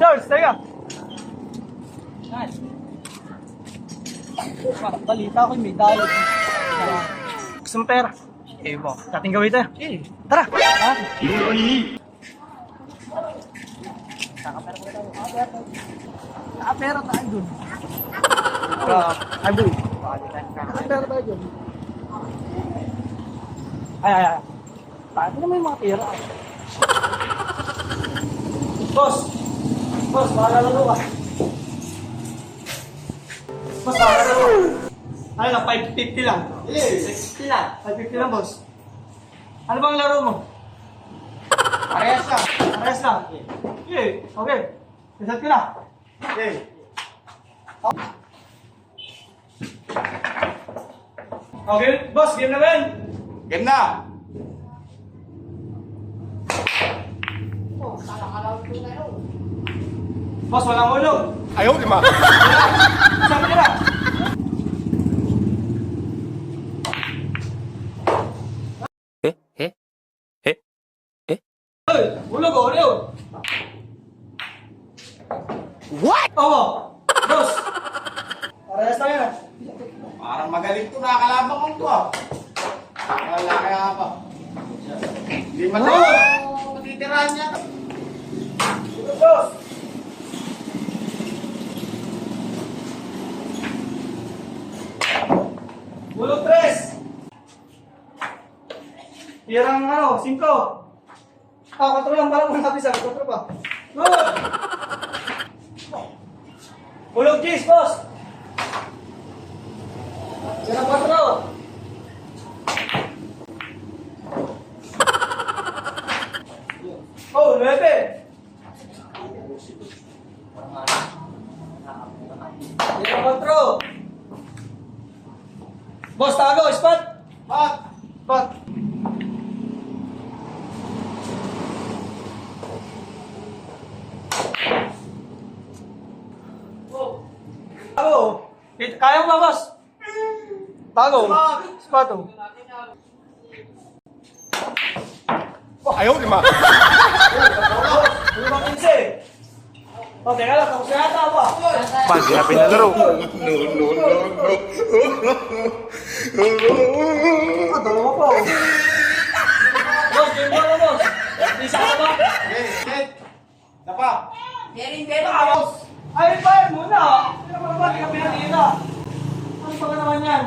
Charles, teka! Balita ko may diet. Gusto mo pera? Eh, bo. Dating gawin tayo. Tara! Nakapera tayo dun. Ay, boy. Nakapera tayo dun. Ay. Paano naman yung mga pera? Boss! Boss, makalalo ka. Boss, makalalo ka. Ano lang, 550 lang. 650 lang. 550 lang, boss. Ano bang laro mo? Parehas lang. Parehas lang. Okay. Reset ka na. Okay, boss, game na rin. Game na. Boss, walang ulog. Ayaw, di ba? Sabi ka na. Hey, ulog o, ulog. What? Oo. Boss. Parehas lang yan. Parang magaling to, nakakalabang ko to ah. Wala kaya pa. Hindi man tayo. Matitirahan niya. Ulog, boss. Ulog, tres. Tirang 5. 4 lang parang mga bisa. 4 pa. Ulog. Ulog, Gis, boss. Tirang 4. Oh, 9. Tirang 4. Boss, tago, spot. Spot. Tago. Kaya mo ba, boss? Tago. Spot. Ayaw, di ba? Ano bang 15? O, teka lang, tapos na yata ba? Pag hirapin na laro. Dalawa pa. Boss, game mo na, boss. Isa ka ba? Napa? Boss. Ay, fire muna. Hindi naman ba, hindi ka pinakita. Ano pa ka naman yan?